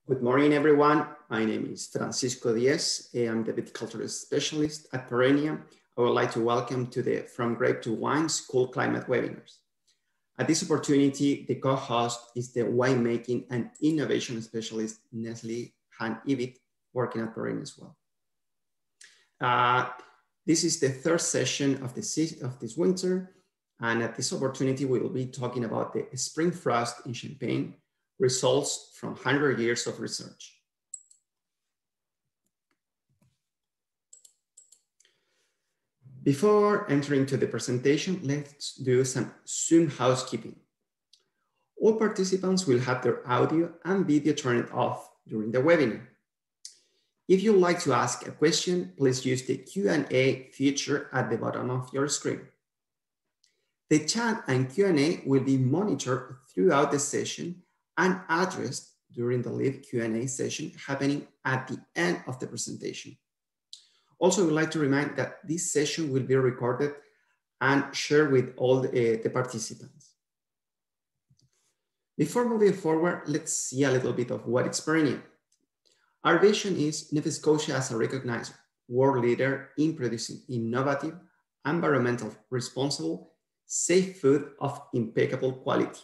Good morning, everyone. My name is Francisco Diez. I'm the Viticulture Specialist at Perennia. I would like to welcome to the From Grape to Wine School Climate webinars. At this opportunity, the co-host is the winemaking and innovation specialist, Nestle Han-Ivit, working at Perennia as well. This is the third session of this winter. And at this opportunity, we will be talking about the spring frost in Champagne, results from 100 years of research. Before entering to the presentation, let's do some housekeeping. All participants will have their audio and video turned off during the webinar. If you'd like to ask a question, please use the Q&A feature at the bottom of your screen. The chat and Q&A will be monitored throughout the session and addressed during the live Q&A session happening at the end of the presentation. Also, I would like to remind that this session will be recorded and shared with all the participants. Before moving forward, let's see a little bit of what is Perennia. Our vision is Nova Scotia as a recognized world leader in producing innovative, environmental, responsible, safe food of impeccable quality.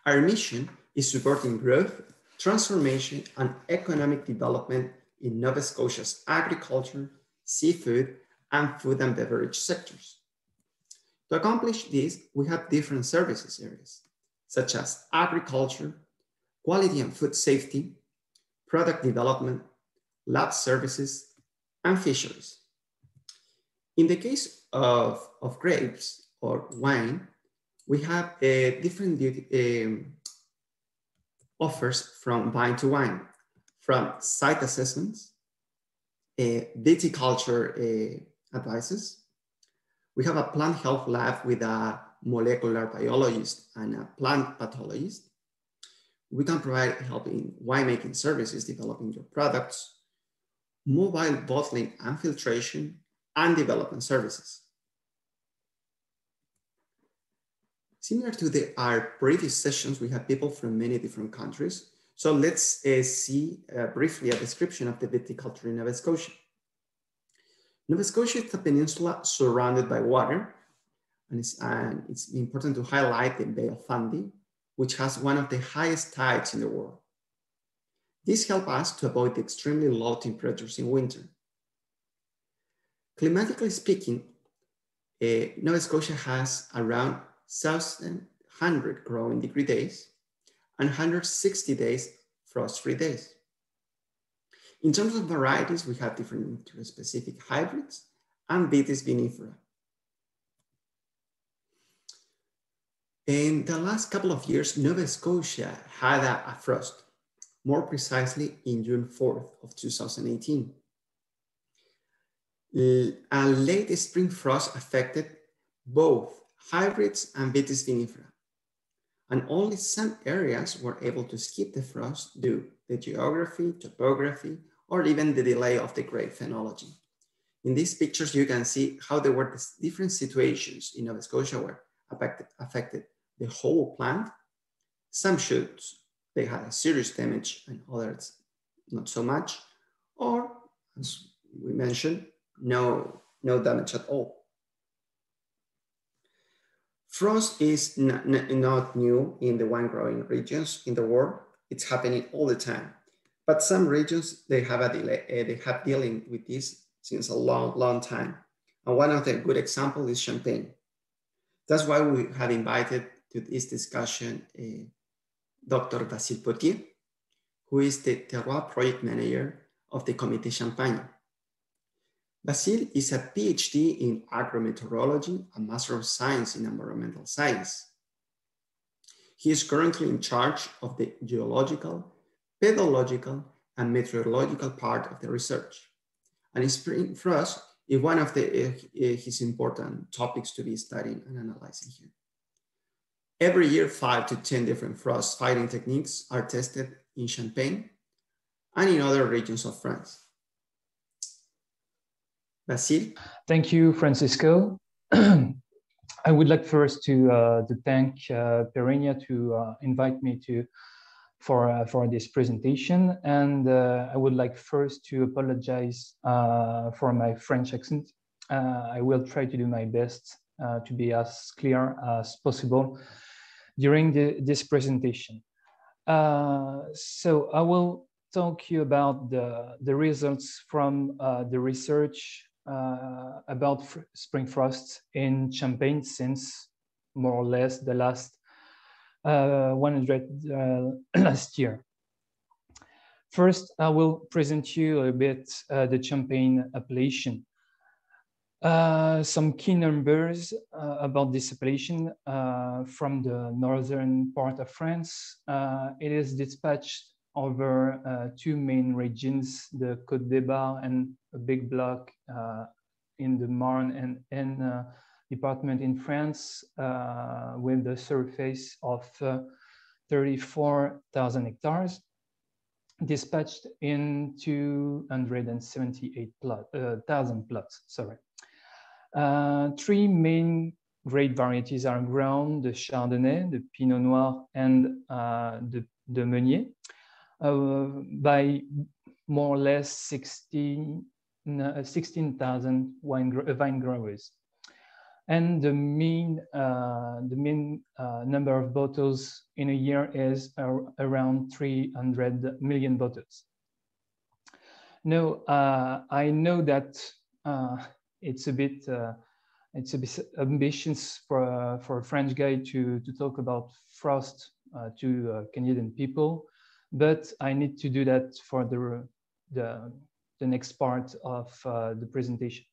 Our mission is supporting growth, transformation, and economic development in Nova Scotia's agriculture, seafood, and food and beverage sectors. To accomplish this, we have different services areas, such as agriculture, quality and food safety, product development, lab services, and fisheries. In the case of grapes or wine, we have different offers from vine to wine, from site assessments, viticulture advices. We have a plant health lab with a molecular biologist and a plant pathologist. We can provide help in winemaking services, developing your products, mobile bottling and filtration, and development services. Similar to our previous sessions, we have people from many different countries. So let's see briefly a description of the viticulture in Nova Scotia. Nova Scotia is a peninsula surrounded by water, and it's important to highlight the Bay of Fundy, which has one of the highest tides in the world. This helps us to avoid the extremely low temperatures in winter. Climatically speaking, Nova Scotia has around 1,100 growing degree days and 160 days frost-free days. In terms of varieties, we have different specific hybrids and Vitis vinifera. In the last couple of years, Nova Scotia had a frost, more precisely in June 4th of 2018. A late spring frost affected both hybrids and Vitis vinifera, and only some areas were able to skip the frost due to the geography, topography, or even the delay of the grape phenology. In these pictures, you can see how there were different situations in Nova Scotia where affected the whole plant. Some shoots, they had a serious damage, and others not so much, or as we mentioned, no damage at all. Frost is not new in the wine growing regions in the world. It's happening all the time. But some regions, they have a delay. They have dealing with this since a long time. And one of the good examples is Champagne. That's why we have invited to this discussion Dr. Basile Pauthier, who is the terroir project manager of the Comité Champagne. Basile is a PhD in agrometeorology and Master of Science in Environmental Science. He is currently in charge of the geological, pedological, and meteorological part of the research. And spring frost is one of his important topics to be studying and analyzing here. Every year, 5 to 10 different frost fighting techniques are tested in Champagne and in other regions of France. Basile? Thank you, Francisco. I would like first to thank Perennia to invite me to for this presentation. And I would like first to apologize for my French accent. I will try to do my best to be as clear as possible during this presentation. So I will talk you about the results from the research about spring frosts in Champagne since more or less the last 100 last year. First, I will present you a bit the Champagne appellation. Some key numbers about this appellation from the northern part of France. It is dispatched over two main regions, the Côte d'Ivoire and a big block in the Marne and department in France with the surface of 34,000 hectares, dispatched in 278,000 plots, sorry. Three main grape varieties are grown: the Chardonnay, the Pinot Noir, and the Meunier, by more or less 16,000 vine growers. And the mean number of bottles in a year is around 300 million bottles. Now, I know that it's a bit ambitious for a French guy to talk about frost to Canadian people, but I need to do that for the next part of the presentation.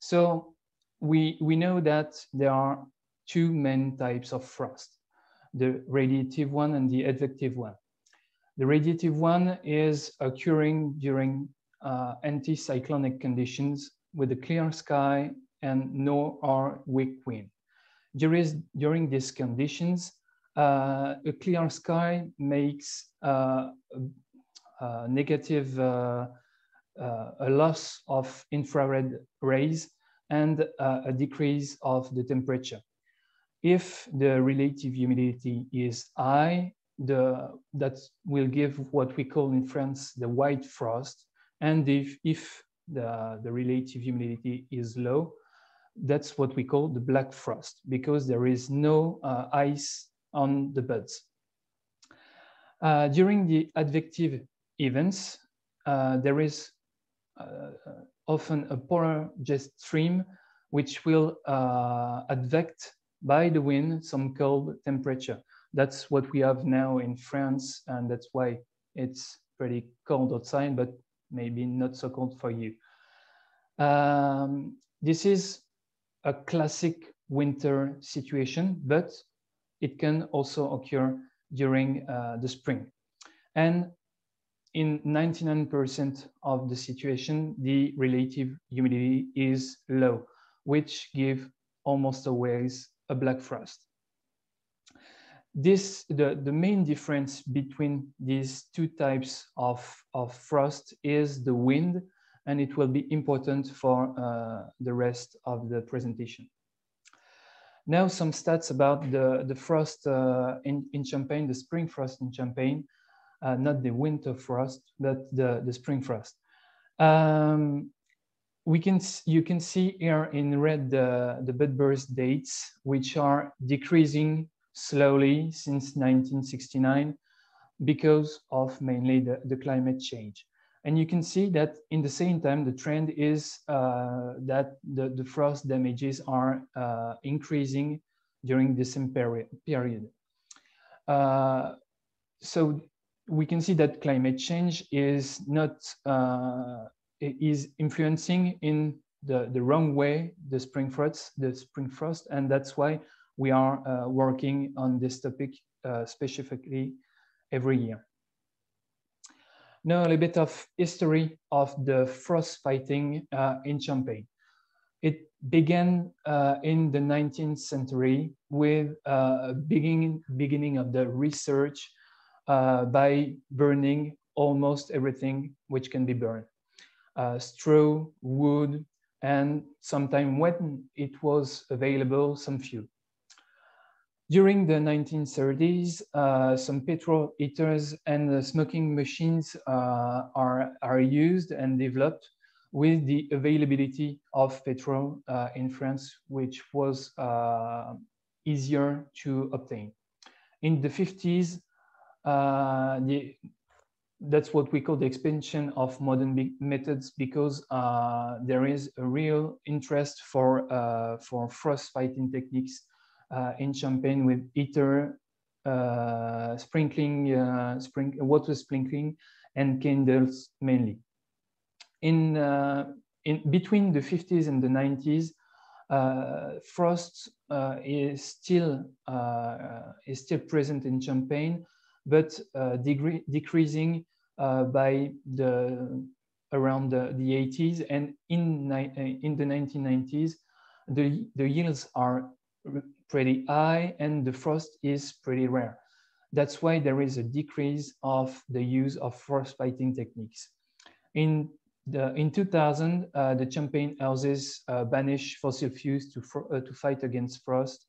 So we know that there are two main types of frost: the radiative one and the advective one. The radiative one is occurring during anticyclonic conditions with a clear sky and no or weak wind. During these conditions, a clear sky makes a negative a loss of infrared rays and a decrease of the temperature. If the relative humidity is high, that will give what we call in France the white frost. And if the relative humidity is low, that's what we call the black frost, because there is no ice on the buds. During the advective events, there is often a polar jet stream which will advect by the wind some cold temperature. That's what we have now in France, and that's why it's pretty cold outside, but maybe not so cold for you. This is a classic winter situation, but it can also occur during the spring. And in 99% of the situation, the relative humidity is low, which gives almost always a black frost. The main difference between these two types of frost is the wind, and it will be important for the rest of the presentation. Now, some stats about the frost in Champagne, the spring frost in Champagne, not the winter frost, but the spring frost. You can see here in red the bud burst dates, which are decreasing slowly since 1969 because of mainly the climate change. And you can see that in the same time, the trend is that the frost damages are increasing during the same period. So we can see that climate change is not is influencing in the wrong way the spring frost, and that's why we are working on this topic specifically every year. Now, a little bit of history of the frost fighting in Champagne. It began in the 19th century with beginning of the research by burning almost everything which can be burned. Straw, wood, and sometimes when it was available, some fuel. During the 1930s, some petrol heaters and smoking machines are used and developed with the availability of petrol in France, which was easier to obtain. In the 50s, that's what we call the expansion of modern methods, because there is a real interest for frost fighting techniques in Champagne, with heater, sprinkling, water sprinkling, and candles mainly. In between the 50s and the 90s, frost is still present in Champagne, but decreasing by around the 80s, and in the 1990s, the yields are pretty high and the frost is pretty rare. That's why there is a decrease of the use of frost fighting techniques. In 2000, the Champagne houses banished fossil fuels to fight against frost.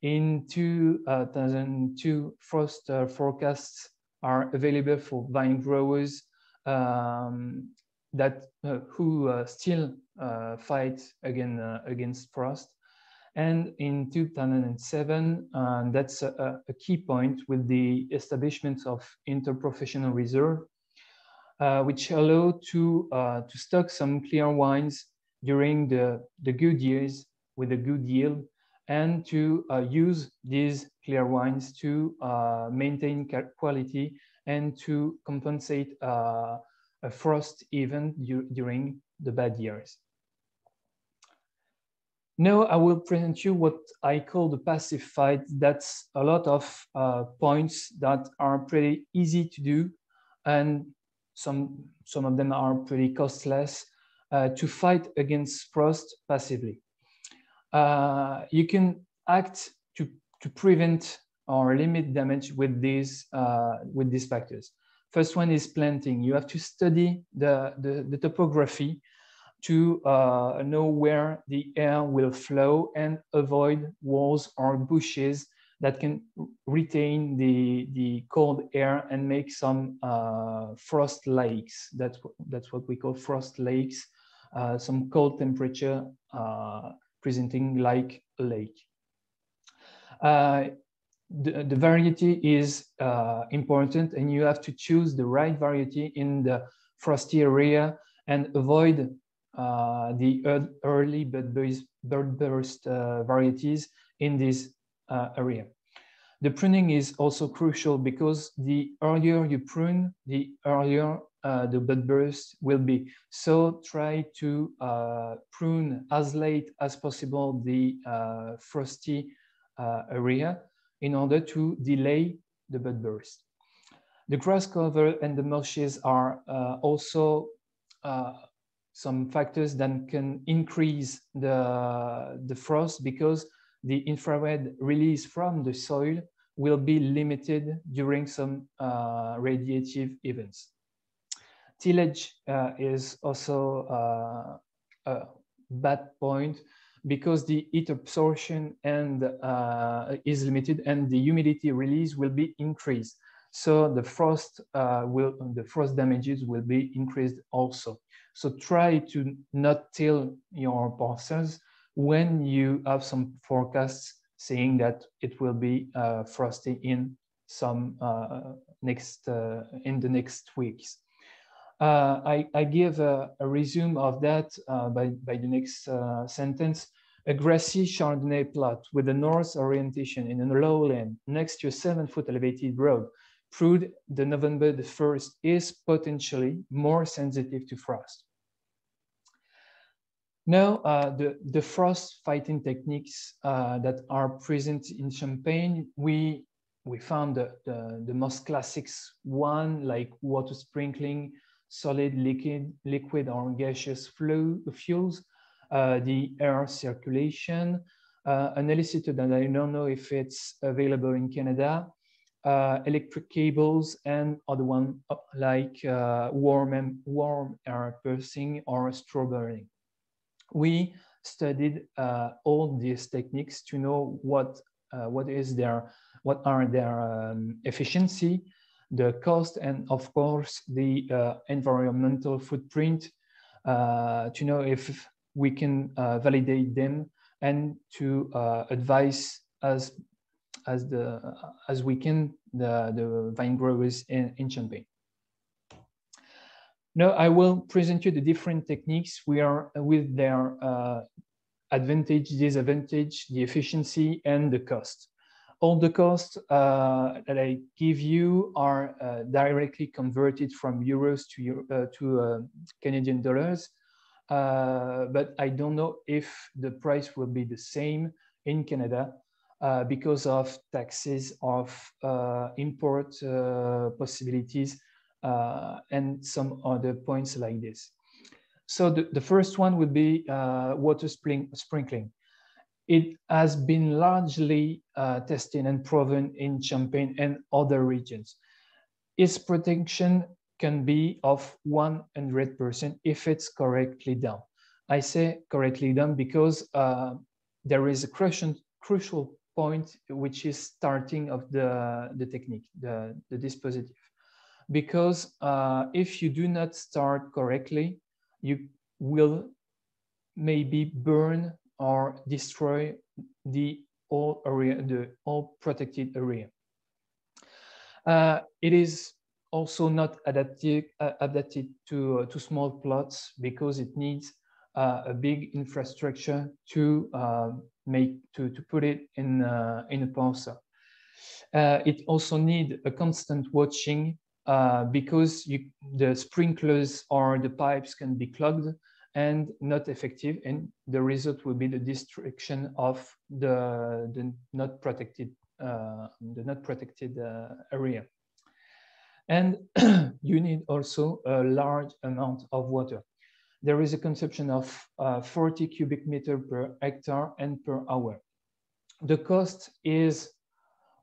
In 2002, frost forecasts are available for vine growers who still fight against frost. And in 2007, that's a key point, with the establishment of interprofessional reserve, which allow to stock some clear wines during the good years with a good yield, and to use these clear wines to maintain quality and to compensate a frost event during the bad years. Now I will present you what I call the passive fight. That's a lot of points that are pretty easy to do, and some of them are pretty costless to fight against frost passively. You can act to prevent or limit damage with these factors. First one is planting. You have to study the topography to know where the air will flow, and avoid walls or bushes that can retain the cold air and make some frost lakes. That's what we call frost lakes, some cold temperature presenting like a lake. The variety is important, and you have to choose the right variety in the frosty area and avoid the early bird burst varieties in this area. The pruning is also crucial, because the earlier you prune, the earlier the bud burst will be. So try to prune as late as possible the frosty area in order to delay the bud burst. The grass cover and the mulches are also some factors that can increase the frost, because the infrared release from the soil will be limited during some radiative events. Tillage is also a bad point, because the heat absorption is limited and the humidity release will be increased. So the frost damages will be increased also. So try to not till your parcels when you have some forecasts saying that it will be frosty in some in the next weeks. I give a resume of that by the next sentence. A grassy Chardonnay plot with a north orientation in a lowland next to a 7-foot elevated road proved the November the 1st is potentially more sensitive to frost. Now, the frost fighting techniques that are present in Champagne, we found the most classics one, like water sprinkling, solid, liquid or gaseous fuels, the air circulation, an elicitor that I don't know if it's available in Canada, electric cables, and other one like warm air piercing or straw burning. We studied all these techniques to know what what are their efficiency, the cost, and of course the environmental footprint, to know if we can validate them and to advise as we can the vine growers in Champagne. Now I will present you the different techniques we are with their advantage, disadvantage, the efficiency, and the cost. All the costs that I give you are directly converted from euros to Canadian dollars, but I don't know if the price will be the same in Canada because of taxes, of import possibilities, and some other points like this. So the first one would be water sprinkling. It has been largely tested and proven in Champagne and other regions. Its protection can be of 100% if it's correctly done. I say correctly done because there is a crucial point, which is starting of the technique, the dispositif. Because if you do not start correctly, you will maybe burn or destroy the whole area, the whole protected area. It is also not adapted to small plots because it needs a big infrastructure to put it in a parcel. It also needs a constant watching because the sprinklers or the pipes can be clogged and not effective, and the result will be the destruction of the not protected area. And you need also a large amount of water. There is a consumption of 40 cubic meters per hectare and per hour. The cost is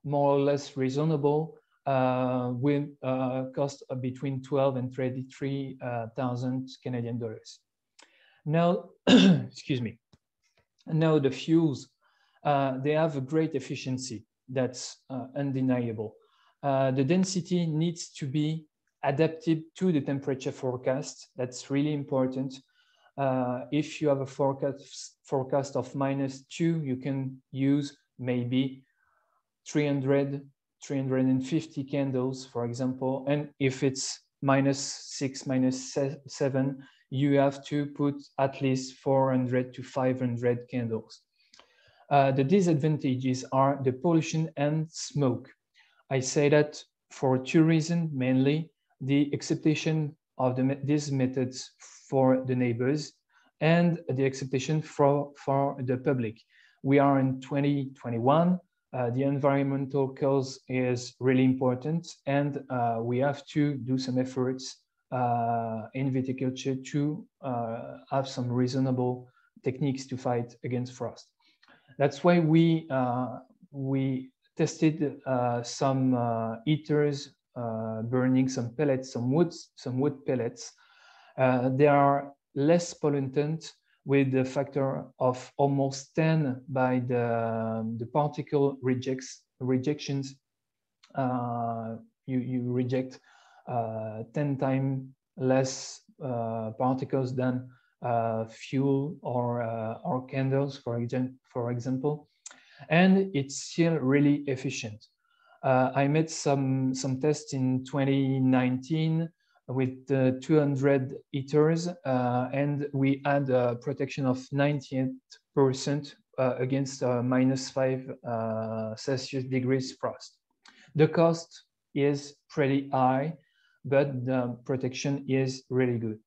more or less reasonable, with a cost of between 12 and 33,000 Canadian dollars. Now, excuse me. Now the fuels, they have a great efficiency. That's undeniable. The density needs to be adapted to the temperature forecast. That's really important. If you have a forecast of -2, you can use maybe 350 candles, for example. And if it's -6, -7, you have to put at least 400 to 500 candles. The disadvantages are the pollution and smoke. I say that for two reasons, mainly the acceptation of these methods for the neighbors and the acceptation for the public. We are in 2021. The environmental cause is really important, and we have to do some efforts in viticulture to have some reasonable techniques to fight against frost. That's why we tested some heaters, burning some pellets, some wood pellets. They are less pollutant with the factor of almost 10 by the particle rejections. You reject 10 times less particles than fuel or candles, for example, and it's still really efficient. I made some tests in 2019 with 200 heaters, and we had a protection of 98% against -5 Celsius degrees frost. The cost is pretty high, but the protection is really good.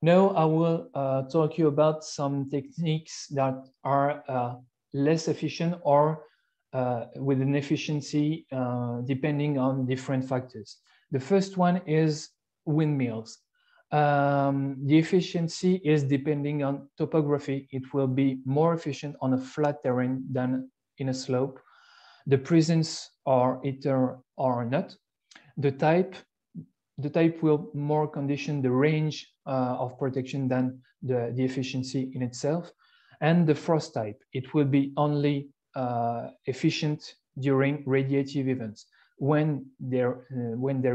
Now I will talk you about some techniques that are less efficient or with an efficiency depending on different factors. The first one is windmills. The efficiency is depending on topography. It will be more efficient on a flat terrain than in a slope. The presence or heater or not. The type will more condition the range of protection than the efficiency in itself. And the frost type, it will be only efficient during radiative events. When there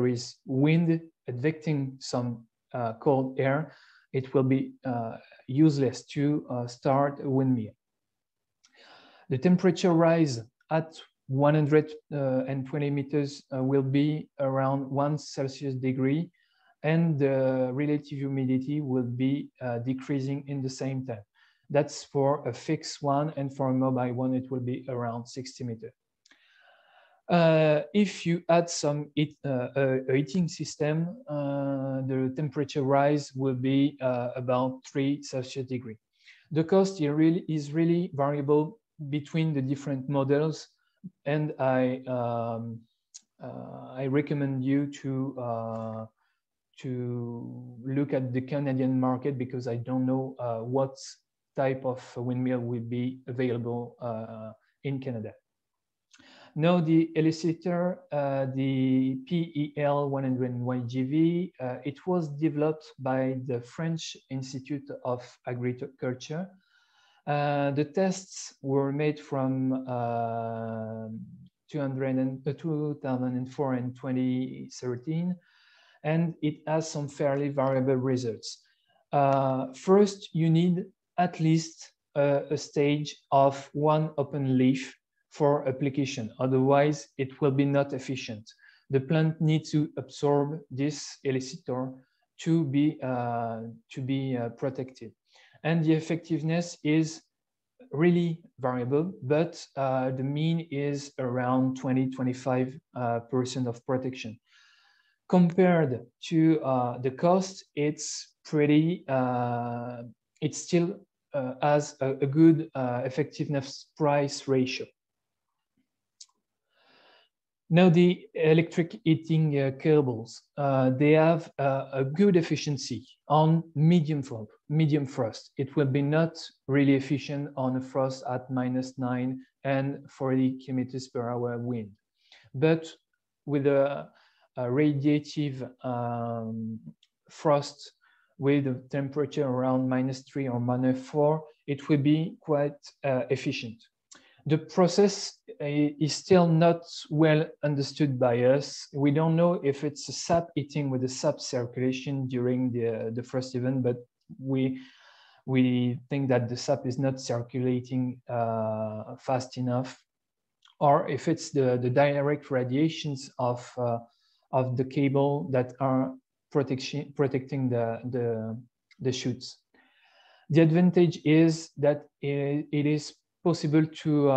is wind advecting some cold air, it will be useless to start a windmill. The temperature rise at 120 meters will be around 1 Celsius degree, and the relative humidity will be decreasing in the same time. That's for a fixed one, and for a mobile one, it will be around 60 meters. If you add some heating system, the temperature rise will be about 3 Celsius degree. The cost is really variable between the different models, and I recommend you to look at the Canadian market, because I don't know what type of windmill will be available in Canada. Now the elicitor, the PEL 101GV, it was developed by the French Institute of Agriculture. The tests were made from 2004 and 2013, and it has some fairly variable results. First, you need at least a stage of 1 open leaf for application, otherwise it will be not efficient. The plant needs to absorb this elicitor to be protected. And the effectiveness is really variable, but the mean is around 20–25% of protection. Compared to the cost, it's pretty, it still has a good effectiveness price ratio. Now the electric heating cables, they have a good efficiency on medium frost. It will be not really efficient on a frost at -9 and 40 kilometers per hour wind. But with a radiative frost with a temperature around -3 or -4, it will be quite efficient. The process is still not well understood by us. We don't know if it's a sap heating with a sap circulation during the frost event, but we think that the sap is not circulating fast enough, or if it's the direct radiations of the cable that are protecting the shoots. The advantage is that it is possible to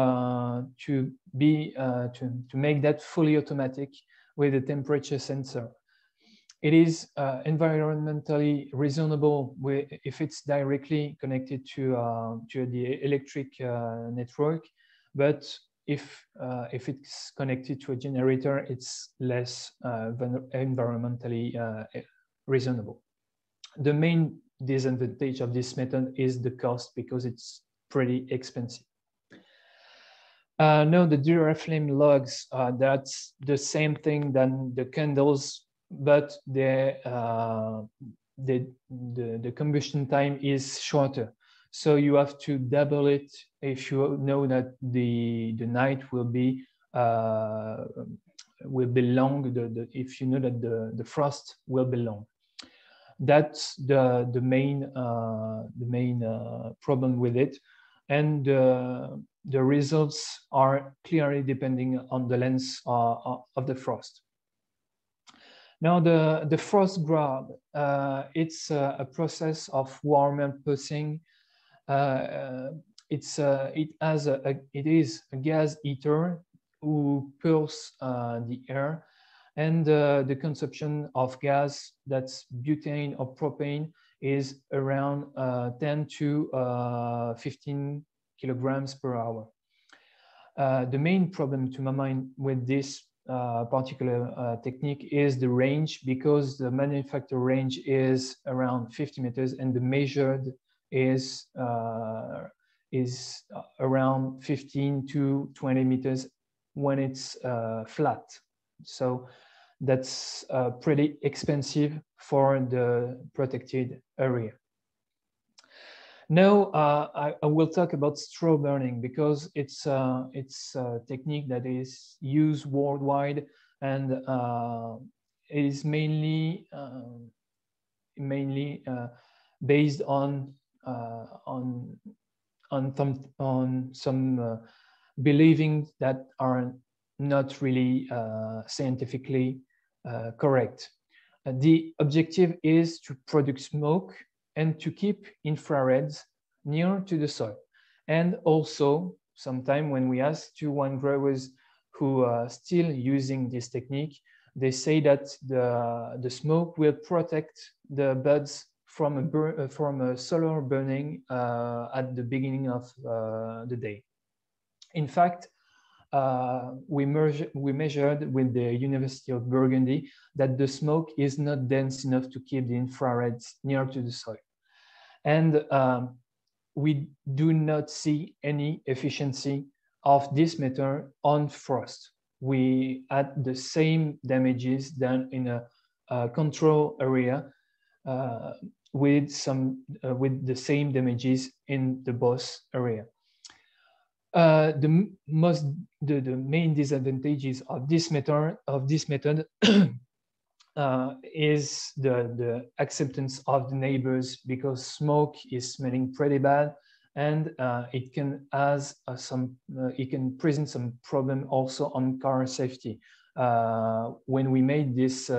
make that fully automatic with a temperature sensor. It is environmentally reasonable if it's directly connected to the electric network, but if it's connected to a generator, it's less environmentally reasonable. The main disadvantage of this method is the cost, because it's pretty expensive. Now the Duraflame logs, that's the same thing than the candles, but the combustion time is shorter. So you have to double it if you know that the night will be long. If you know that the frost will be long. That's the main problem with it, and the results are clearly depending on the length of the frost. Now the frost grab, it's a process of warmer pulsing. It is a gas heater who pulse the air, and the consumption of gas, that's butane or propane, is around 10 to 15 kilograms per hour. The main problem to my mind with this particular technique is the range, because the manufacturer range is around 50 meters and the measured is around 15 to 20 meters when it's flat. So that's pretty expensive for the protected area. Now I will talk about straw burning because it's a technique that is used worldwide, and it is mainly based on some believing that are not really scientifically correct. The objective is to produce smoke and to keep infrareds near to the soil. And also, sometimes when we ask to wine growers who are still using this technique, they say that the smoke will protect the buds from a solar burning at the beginning of the day. In fact, we measured with the University of Burgundy that the smoke is not dense enough to keep the infrareds near to the soil. And we do not see any efficiency of this method on frost. We had the same damages than in a control area with the same damages in the boss area. The main disadvantages of this method is the acceptance of the neighbors, because smoke is smelling pretty bad, and it can present some problem also on car safety. When we made this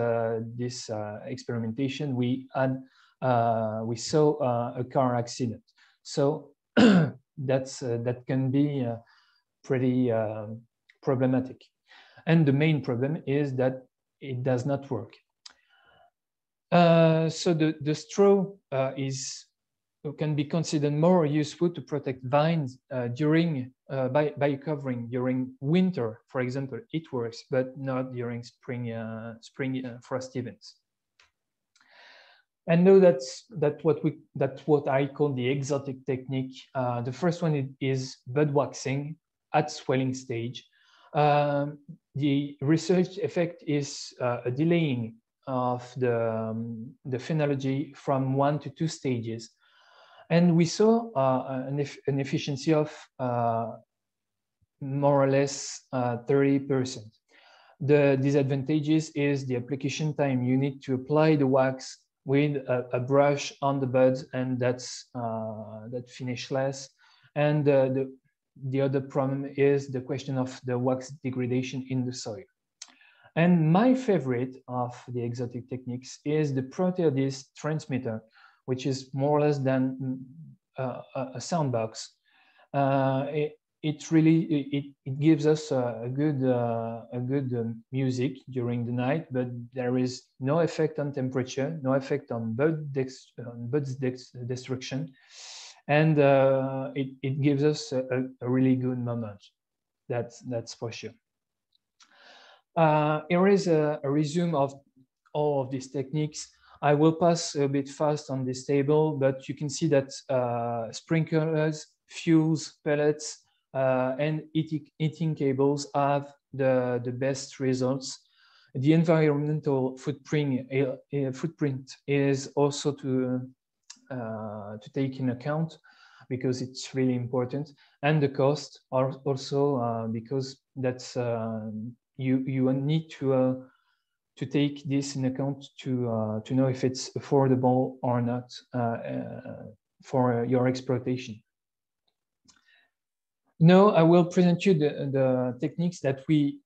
experimentation, we saw a car accident. So that can be pretty problematic. And the main problem is that it does not work. So the straw can be considered more useful to protect vines by covering during winter. For example, it works, but not during spring frost events. And know that's what I call the exotic technique. The first one is bud waxing at swelling stage. The research effect is a delaying of the phenology from 1 to 2 stages. And we saw an efficiency of more or less 30%. The disadvantages is the application time. You need to apply the wax with a brush on the buds, and that finish less. And the other problem is the question of the wax degradation in the soil. And my favorite of the exotic techniques is the proteodyst transmitter, which is more or less than a sound box. It gives us a good music during the night, but there is no effect on temperature, no effect on buds destruction, and it gives us a really good moment. That's for sure. Here is a resume of all of these techniques. I will pass a bit fast on this table, but you can see that sprinklers, fuels, pellets, and heating cables have the best results. The environmental footprint is also to take in account, because it's really important, and the cost are also because that's you need to take this in account to know if it's affordable or not for your exploitation. Now I will present you the techniques that we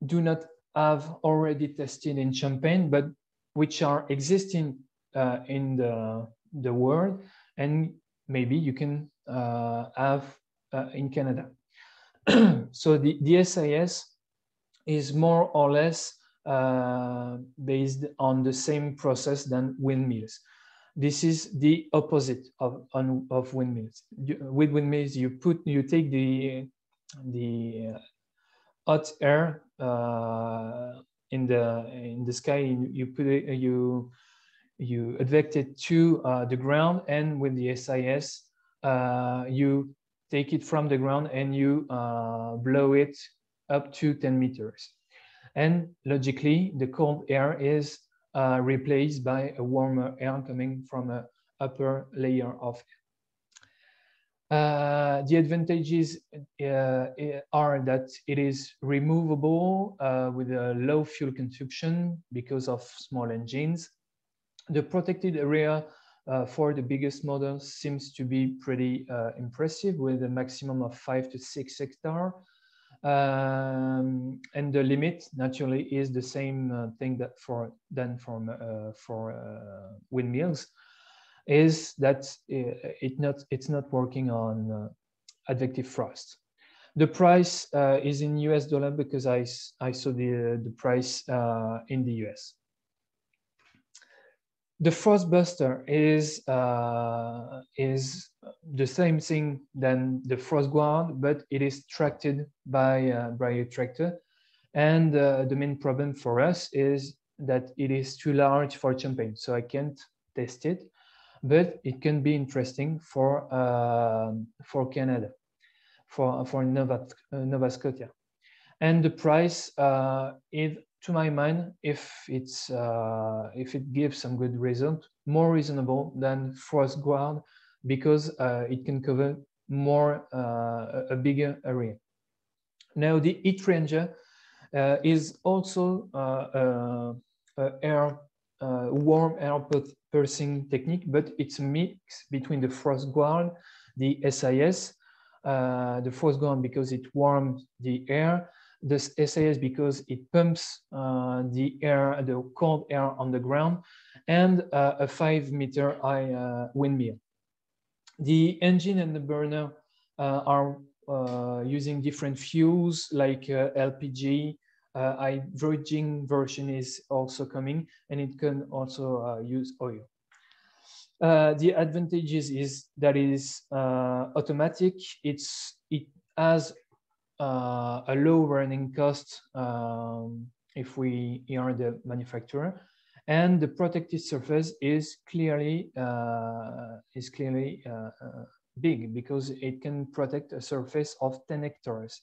do not have already tested in Champagne, but which are existing in the world, and maybe you can have in Canada. So the SIS is more or less based on the same process than windmills. This is the opposite of windmills. With windmills, you take the hot air in the sky, you put it, you advect it to the ground, and with the SIS, you take it from the ground and you blow it up to 10 meters. And logically, the cold air is replaced by a warmer air coming from an upper layer of air. The advantages are that it is removable with a low fuel consumption because of small engines. The protected area for the biggest models seems to be pretty impressive, with a maximum of 5 to 6 hectares. And the limit naturally is the same thing that for windmills, is that it's not working on advective frost. The price is in US dollar because I saw the price in the US. The frostbuster is the same thing than the frost guard, but it is tracted by a tractor. And the main problem for us is that it is too large for Champagne, so I can't test it. But it can be interesting for Canada, for Nova Scotia. And the price is, to my mind, if it gives some good result, more reasonable than frost guard, because it can cover more a bigger area. Now the heat ranger is also warm air piercing technique, but it's a mix between the frost guard, the SIS, the frost guard because it warms the air, the SIS because it pumps the air, the cold air on the ground, and a 5-meter high windmill. The engine and the burner are using different fuels like LPG. Hydrogen version is also coming, and it can also use oil. The advantages is that it is automatic. It has a low running cost if we are the manufacturer, and the protected surface is clearly big, because it can protect a surface of 10 hectares.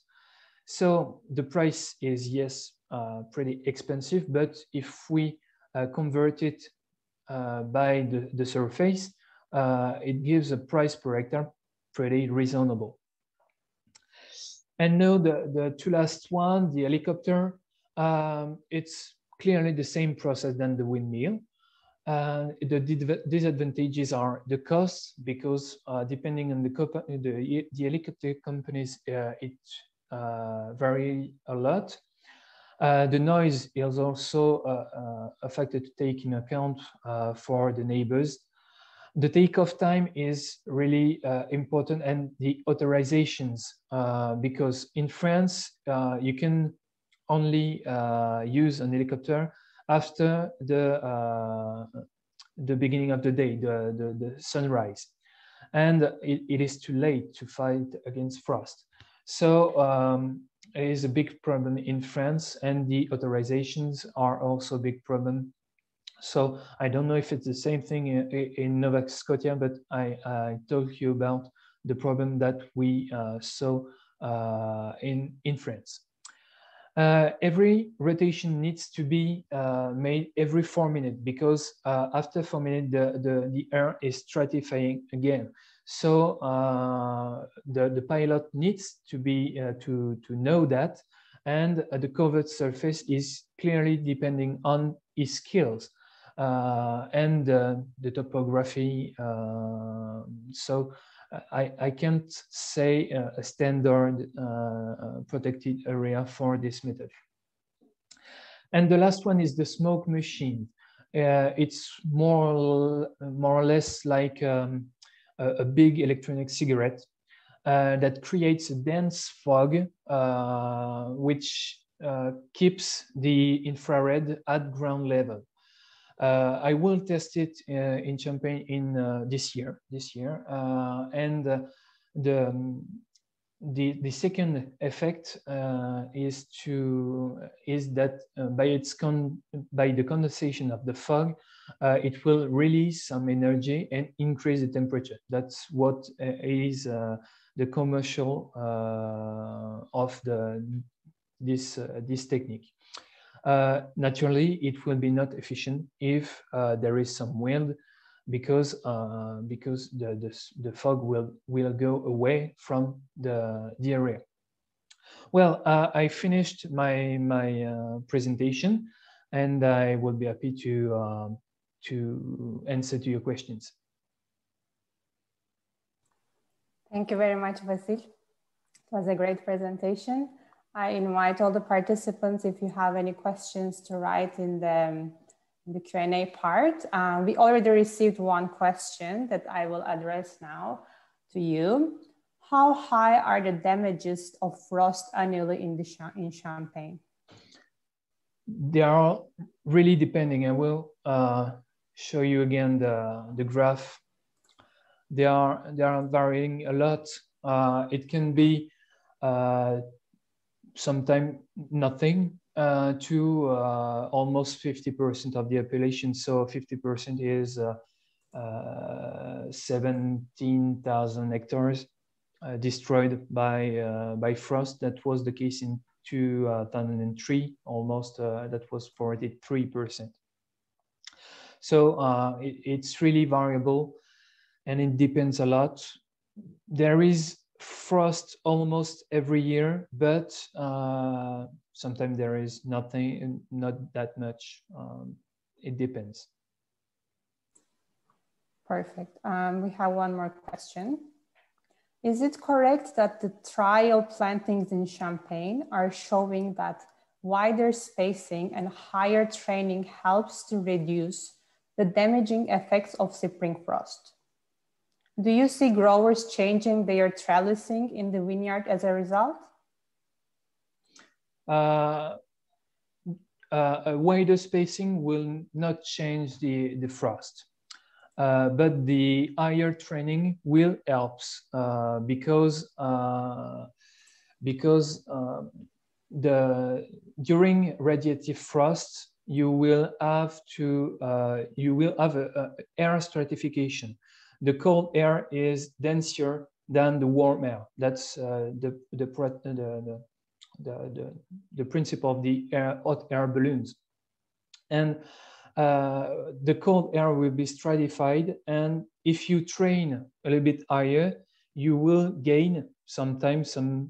So the price is, yes, pretty expensive, but if we convert it by the surface, it gives a price per hectare pretty reasonable. And now the two last one, the helicopter, it's clearly the same process than the windmill. The disadvantages are the costs, because depending on the helicopter companies, it vary a lot. The noise is also a factor to take into account for the neighbors. The takeoff time is really important, and the authorizations, because in France, you can only use an helicopter after the beginning of the day, the sunrise. And it is too late to fight against frost. So it is a big problem in France, and the authorizations are also a big problem. So I don't know if it's the same thing in Nova Scotia, but I told you about the problem that we saw in France. Every rotation needs to be made every 4 minutes, because after 4 minutes, the air is stratifying again. So the pilot needs to be to know that, and the covered surface is clearly depending on his skills and the topography. So I can't say a standard protected area for this method. And the last one is the smoke machine. It's more or less like a big electronic cigarette that creates a dense fog, which keeps the infrared at ground level. I will test it in Champagne in this year, and the second effect is that by the condensation of the fog, it will release some energy and increase the temperature. That's what is the commercial of this technique. Naturally, it will be not efficient if there is some wind, because the fog will go away from the area. Well, I finished my presentation, and I will be happy to answer to your questions. Thank you very much, Basile. It was a great presentation. I invite all the participants, if you have any questions, to write in the Q&A part. We already received one question that I will address now to you. How high are the damages of frost annually in Champagne? They are really depending. I will show you again the graph. They are varying a lot. It can be sometimes nothing to almost 50% of the population. So 50% is 17,000 hectares destroyed by frost. That was the case in 2003, almost that was 43%. So it's really variable, and it depends a lot. There is frost almost every year, but sometimes there is nothing, not that much. It depends. Perfect. We have one more question. Is it correct that the trial plantings in Champagne are showing that wider spacing and higher training helps to reduce the damaging effects of spring frost? Do you see growers changing their trellising in the vineyard as a result? A wider spacing will not change the frost. But the higher training will help because during radiative frost you will have air stratification. The cold air is denser than the warm air. That's the principle of the hot air balloons, and the cold air will be stratified, and if you train a little bit higher, you will gain sometimes a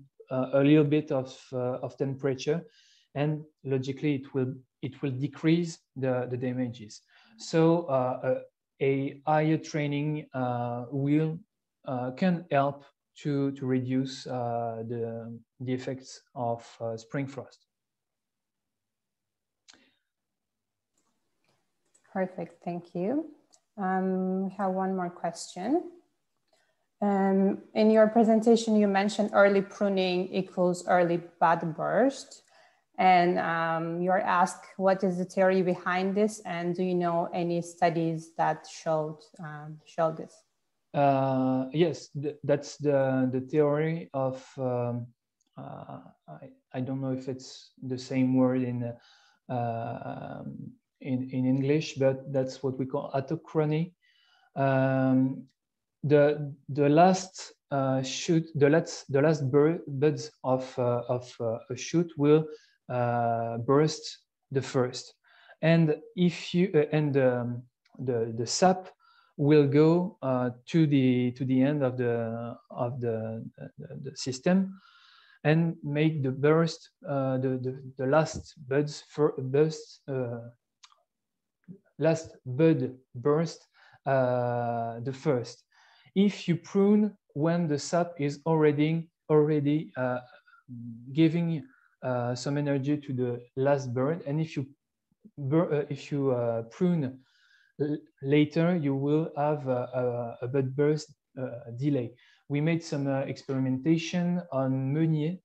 little bit of temperature, and logically it will decrease the damages. So a higher training can help to reduce the effects of spring frost. Perfect, thank you. We have one more question. In your presentation, you mentioned early pruning equals early bud burst. And you're asked, what is the theory behind this? And do you know any studies that show this? Yes, that's the theory of, I don't know if it's the same word in English, but that's what we call autochrony. The last shoot, the last buds of a shoot will burst the first, and if you the sap will go to the end of the system and make the burst the last buds last bud burst the first. If you prune when the sap is already giving some energy to the last bud, and if you prune later, you will have a bud burst delay. We made some experimentation on Meunier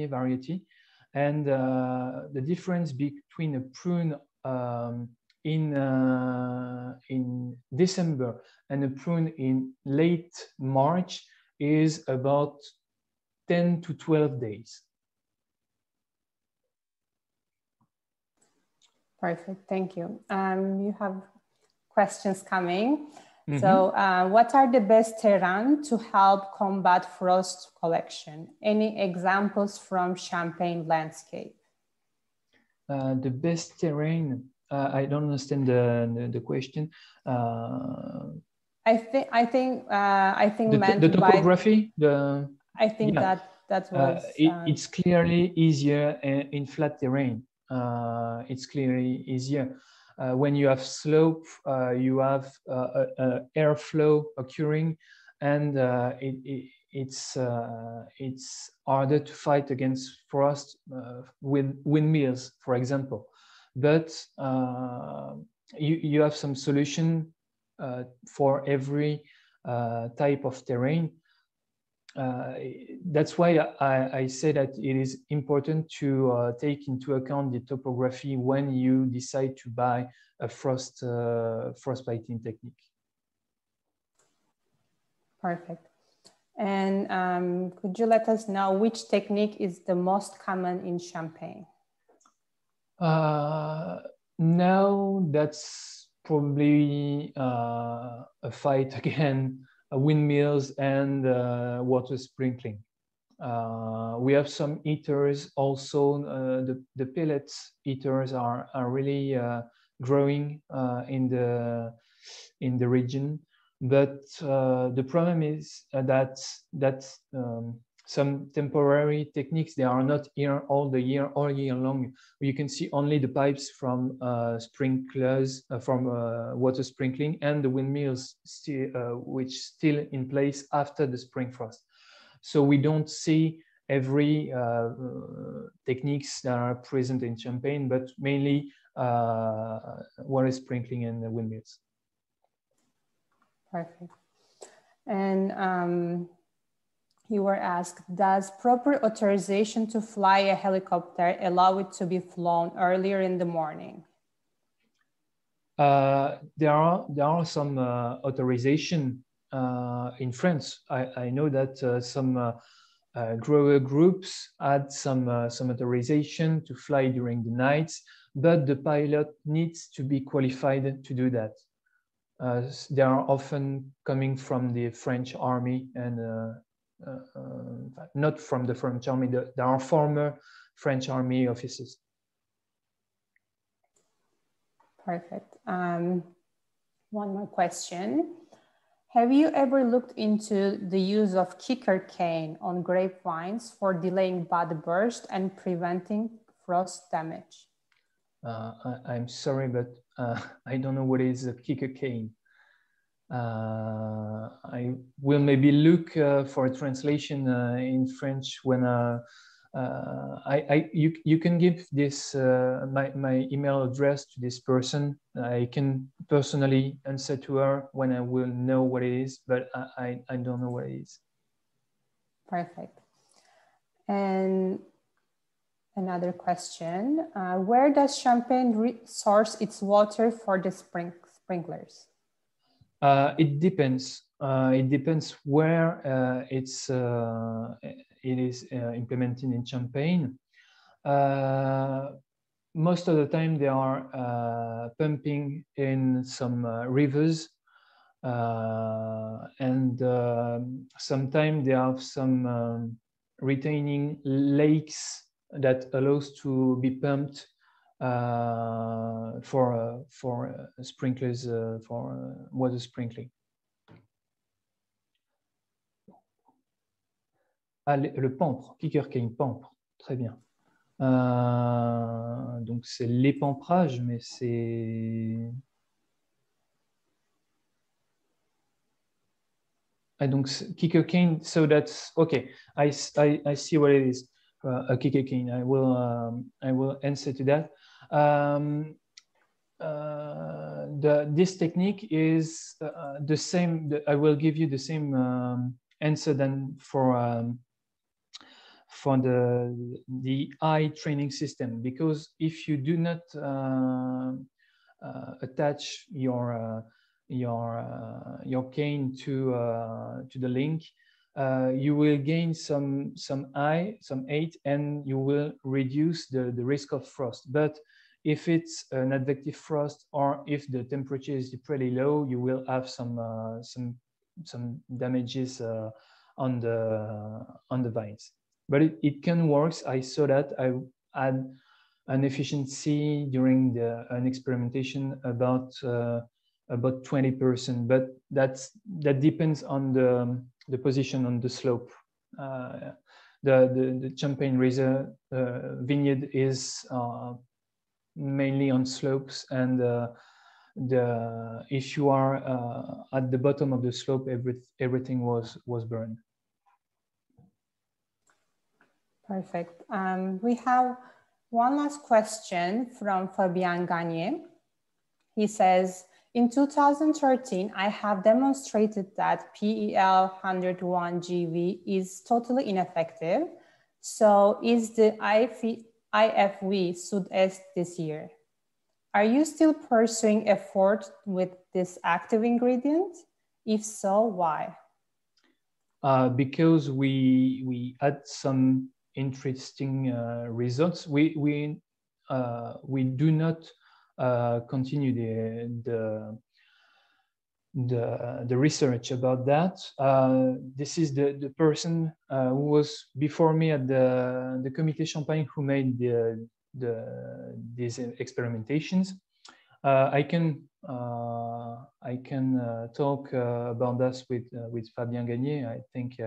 variety, and the difference between a prune in December and a prune in late March is about 10 to 12 days. Perfect, thank you. You have questions coming. Mm-hmm. So what are the best terrain to help combat frost collection? Any examples from Champagne landscape? The best terrain, I don't understand the question. I think meant the topography. I think yeah. that was. It's clearly easier in flat terrain. It's clearly easier. When you have slope, you have airflow occurring, and it's harder to fight against frost with windmills, for example. But you have some solution for every type of terrain. That's why I say that it is important to take into account the topography when you decide to buy a frostbiting technique. Perfect. And could you let us know which technique is the most common in Champagne? Now that's probably a fight again. Windmills and water sprinkling. We have some heaters also. The pellets heaters are really growing in the region, but the problem is that some temporary techniques, they are not here all year long. You can see only the pipes from sprinklers, from water sprinkling, and the windmills which still in place after the spring frost. So we don't see every techniques that are present in Champagne, but mainly water sprinkling and the windmills. Perfect. And you were asked, does proper authorization to fly a helicopter allow it to be flown earlier in the morning? There are some authorization in France. I know that some grower groups had some authorization to fly during the nights, but the pilot needs to be qualified to do that. They are often coming from the French army and not from the French army. There are former French army officers. Perfect. One more question. Have you ever looked into the use of kicker cane on grapevines for delaying bud burst and preventing frost damage? I'm sorry, but I don't know what is a kicker cane. I will maybe look for a translation in French when you can give this my email address to this person. I can personally answer to her when I will know what it is, but I don't know what it is. Perfect. And another question, where does Champagne source its water for the sprinklers? It depends. It depends where it is implemented in Champagne. Most of the time they are pumping in some rivers, and sometimes they have some retaining lakes that allows to be pumped for sprinklers, for water sprinkling. Ah, le pampre, kicker cane, pampre, très bien. Donc c'est l'épamprage, mais c'est... Ah, donc kicker cane, so that's okay. I see what it is. A kicker cane. I will answer to that. This technique is the same. I will give you the same answer than for the eye training system, because if you do not attach your cane to the link, you will gain some height, and you will reduce the risk of frost. But if it's an advective frost, or if the temperature is pretty low, you will have some damages on the vines. But it can work. I saw that. I had an efficiency during an experimentation about 20%, but that depends on the position on the slope. The Champagne Reserve vineyard is mainly on slopes, and if you are at the bottom of the slope, everything was burned. Perfect. We have one last question from Fabien Gagné. He says, in 2013, I have demonstrated that PEL 101 GV is totally ineffective. So is the IFV Sud-Est this year? Are you still pursuing effort with this active ingredient? If so, why? Because we had some interesting results. We do not continue the research about that. This is the person who was before me at the Comité Champagne who made these experimentations. I can talk about this with Fabien Gagné. I think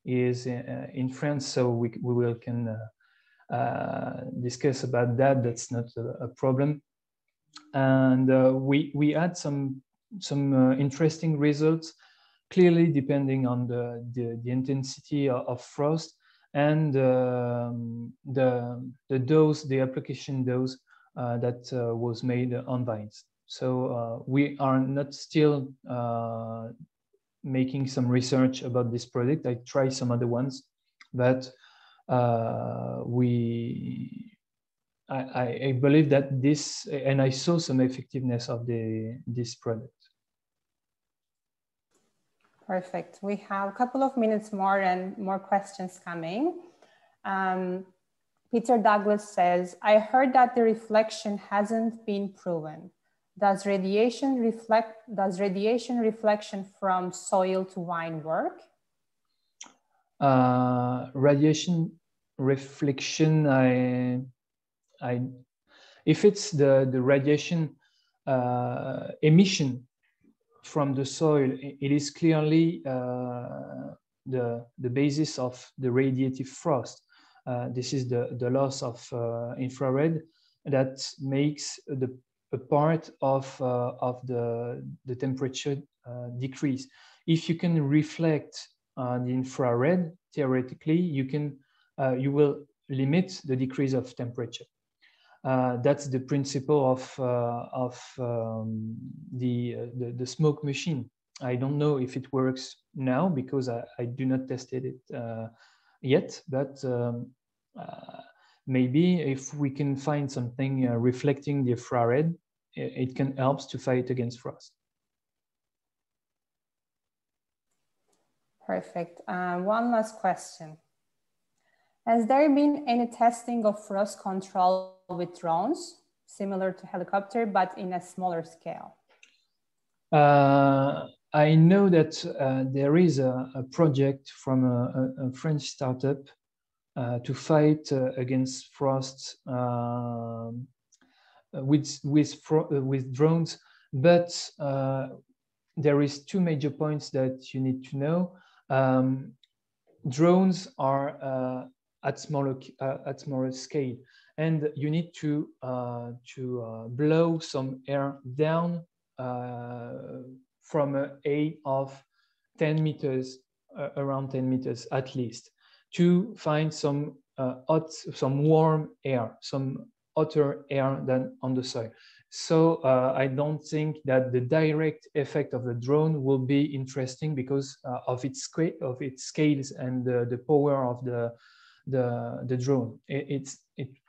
he is in France, so we can discuss about that. That's not a problem. And we had some interesting results, clearly depending on the intensity of frost and the dose, the application dose that was made on vines. So we are not still making some research about this product. I tried some other ones, but I believe that this, and I saw some effectiveness of this product. Perfect. We have a couple of minutes more and more questions coming. Peter Douglas says, I heard that the reflection hasn't been proven. Does radiation reflection from soil to wine work? Radiation reflection, if it's the radiation emission from the soil, it is clearly the basis of the radiative frost. This is the loss of infrared that makes a part of the temperature decrease. If you can reflect the infrared, theoretically, you will limit the decrease of temperature. That's the principle of the smoke machine. I don't know if it works now because I do not tested it yet, but maybe if we can find something reflecting the infrared, it can help to fight against frost. Perfect. One last question. Has there been any testing of frost control with drones, similar to helicopter, but in a smaller scale? I know that there is a project from a French startup to fight against frost with drones, but there is two major points that you need to know. Drones are at smaller scale, and you need to blow some air down from an height of 10 meters, around 10 meters at least, to find some warm air, some hotter air than on the soil. So I don't think that the direct effect of the drone will be interesting because of its scales and the power of the drone. It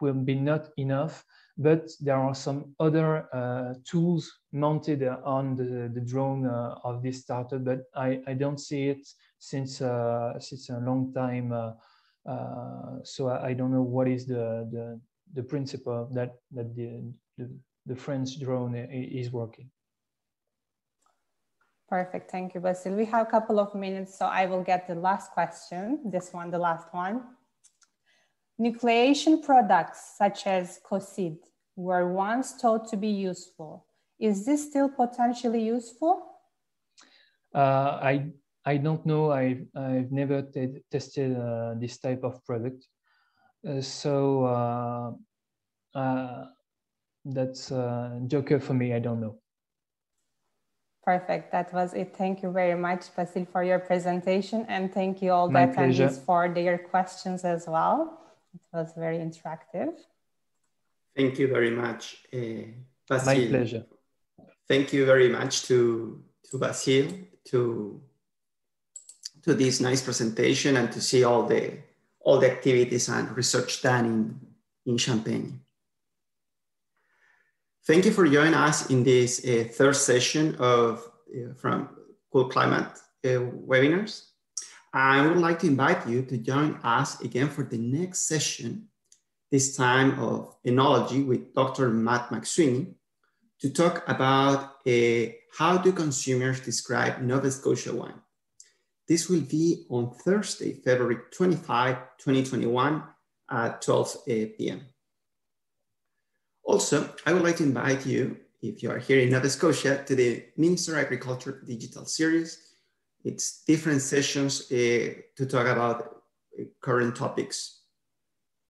will be not enough, but there are some other tools mounted on the drone of this startup, but I don't see it since a long time. So I don't know what is the principle that the French drone is working. Perfect, thank you, Basile. We have a couple of minutes, so I will get the last question. This one, the last one. nucleation products such as COSID were once thought to be useful. Is this still potentially useful? I don't know. I've never tested this type of product. That's a joker for me. I don't know. Perfect. That was it. Thank you very much, Basile, for your presentation. And thank you all the attendees for their questions as well. It was very interactive. Thank you very much, Basile. My pleasure. Thank you very much to Basile, to this nice presentation and to see all the activities and research done in Champagne. Thank you for joining us in this third session of from Cool Climate webinars. I would like to invite you to join us again for the next session, this time of enology with Dr. Matt McSweeney, to talk about how do consumers describe Nova Scotia wine. This will be on Thursday, February 25, 2021 at 12 p.m. Also, I would like to invite you, if you are here in Nova Scotia, to the Minister of Agriculture digital series. It's different sessions to talk about current topics